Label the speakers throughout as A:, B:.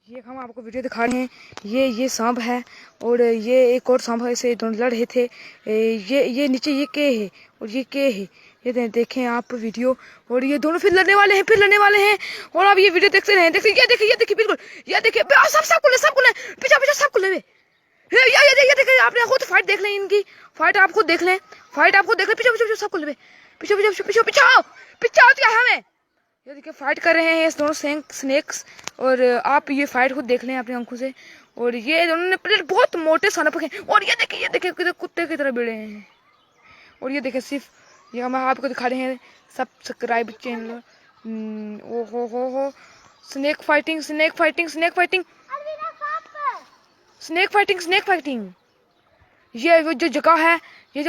A: ये हम आपको वीडियो दिखा रहे हैं। ये सांप है और ये एक और सांप है, इसे दोनों लड़ रहे थे। ये नीचे ये के है और ये के है। ये देखें आप वीडियो, और ये दोनों फिर लड़ने वाले हैं और आप ये वीडियो देखते रहें। देखिए ये देखिए बिल्कुल, ये देखिए सब कुल पीछा सब कुल ये देखिए, आपने खुद फाइट देख लें, इनकी फाइट आप खुद देख लें, पीछे सब कुल पीछे क्या हमें ये देखिए फाइट कर रहे हैं ये दोनों स्नेक्स। और आप ये फाइट खुद देख लें अपनी आंखों से। और ये दोनों ने प्लेट बहुत मोटे सांप हैं, और ये देखिए कुत्ते की तरह भिड़े हैं। और ये देखिए सिर्फ ये हम आपको दिखा रहे हैं सब्सक्राइब चैनल। ओ हो स्नेक फाइटिंग। ये जो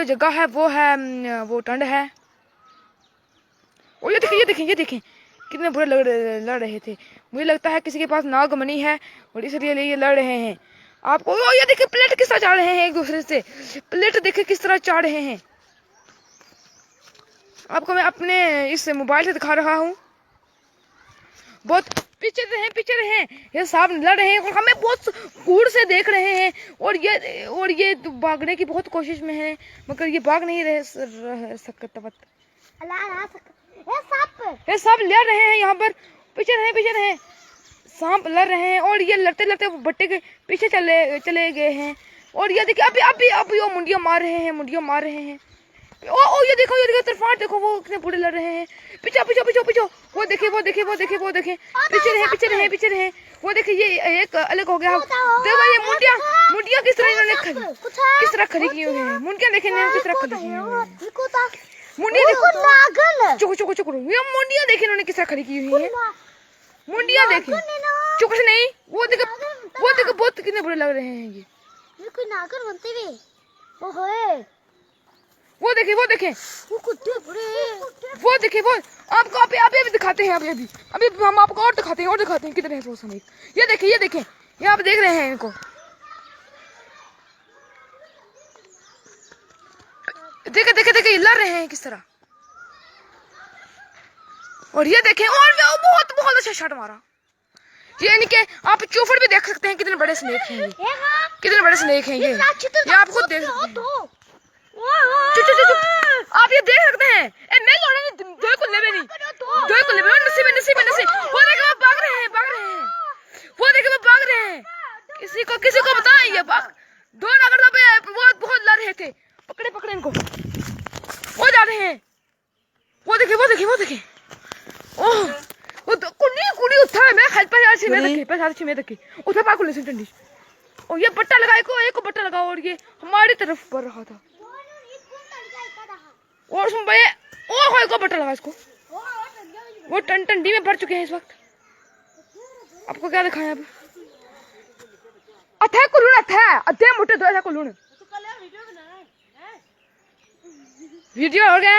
A: जगह है वो ठंड है। और ये देखें कितने बुरे लड़ रहे थे। मुझे लगता है किसी के पास नागमणि है और इसलिए ये लड़ रहे हैं। आपको ये देखिए प्लेट किस तरह चाड़ रहे हैं एक दूसरे से, प्लेट देखे किस तरह चाड़ रहे हैं। आपको मैं अपने इस मोबाइल से दिखा रहा हूँ। बहुत पीछे रहे ये सांप लड़ रहे हैं और हमें बहुत दूर से देख रहे हैं। और ये भागने की बहुत कोशिश में है, मगर ये भाग नहीं रह सकता। ये सांप लड़ रहे हैं यहाँ पर, पीछे रहे सांप लड़ रहे हैं। और ये लड़ते भट्टे के पीछे चले गए हैं। और ये देखिए अभी वो मुंडियां मार रहे हैं। ओ ये देखो तरफाट देखो, वो कितने बुरे लड़ रहे हैं। पीछे वो देखिए पीछे रहे। वो देखिए ये एक अलग हो गया। देखो ये मुंडियां किस तरह खड़ी की हुई है। मुंडियां देखें किस तरह खड़ी की हुई है। मुंडियां देखो चुक ये मुंडियां देखें इन्होंने किस तरह खड़ी की हुई है। मुंडियां देखें चुक नहीं, वो देखो बहुत कितने बुरे लग रहे हैं ये।
B: नागर बनते हुए
A: वो देखें वो आपको अभी दिखाते हैं। अभी हम आपको और दिखाते हैं कितने हैं रोशन। ये देखें ये आप देख रहे हैं इनको। देखे लड़ रहे हैं किस तरह। और ये देखें और बहुत अच्छा शॉट मारा। ये इनके आप चौफट भी देख सकते हैं कितने बड़े स्नेक हैं ये, ये आप खुद देख सकते हैं। आप ये देख सकते हैं। मैं लड़ने दो को लेवे नसीब वो देखे वो भाग रहे हैं। किसी को बताएं ये दो नगर वो बहुत लड़ रहे थे। पकड़े इनको, वो जा रहे हैं। वो देखे ओह वो कुड़ी उठा है। मैं हेल्प पे देखे उठा पाकुल ले ठंडी। और ये बट्टा लगाए को एक बट्टा लगा और ये हमारी तरफ बढ़ रहा था। और उसमें भाई ओ को बट्टा लगा इसको। वो टंडी में भर चुके हैं इस वक्त। आपको क्या दिखाएं अब। अथे अधे मोटे दो ऐसा कुलून वीडियो हो गया।